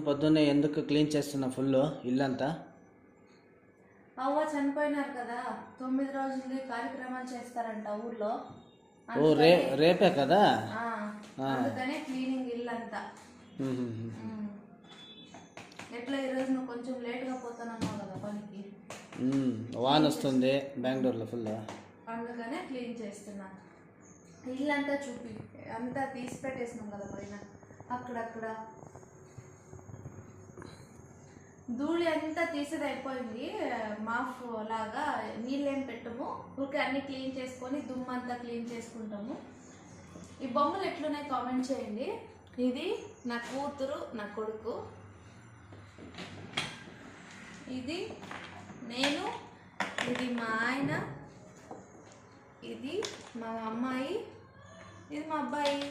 పొద్దున్నే ఎందుకు క్లీన్ చేస్తున్నా ఫుల్ ఇల్లంతా? అవ్వ చనిపోయినారు కదా, 9 రోజులు కార్యక్రమాలు చేస్తారంట ఊర్లో. ఓ రేపే కదా, అందుకనే క్లీనింగ్ ఇల్లంతా. ఎట్లా ఈరోజు నువ్వు కొంచెం లేట్గా పోతానన్నావు కదా పనికి. వాన్ వస్తుంది బెంగళూరులో ఫుల్, అందుకనే క్లీన్ చేస్తున్నా. ఇల్లంతా చూపి, అంతా తీసి పెట్టేసినాం కదా పైన, అక్కడక్కడ ధూళి అంతా తీసేది అయిపోయింది. మాఫ్ లాగా నీళ్ళేం పెట్టము, ఊరికే అన్ని క్లీన్ చేసుకొని దుమ్మంతా క్లీన్ చేసుకుంటాము. ఈ బొమ్మలు ఎట్లున్నాయి కామెంట్ చేయండి. ఇది నా కూతురు, నా కొడుకు, ఇది నేను, ఇది మా ఆయన, ఇది మా అమ్మాయి, ఇది మా అబ్బాయి.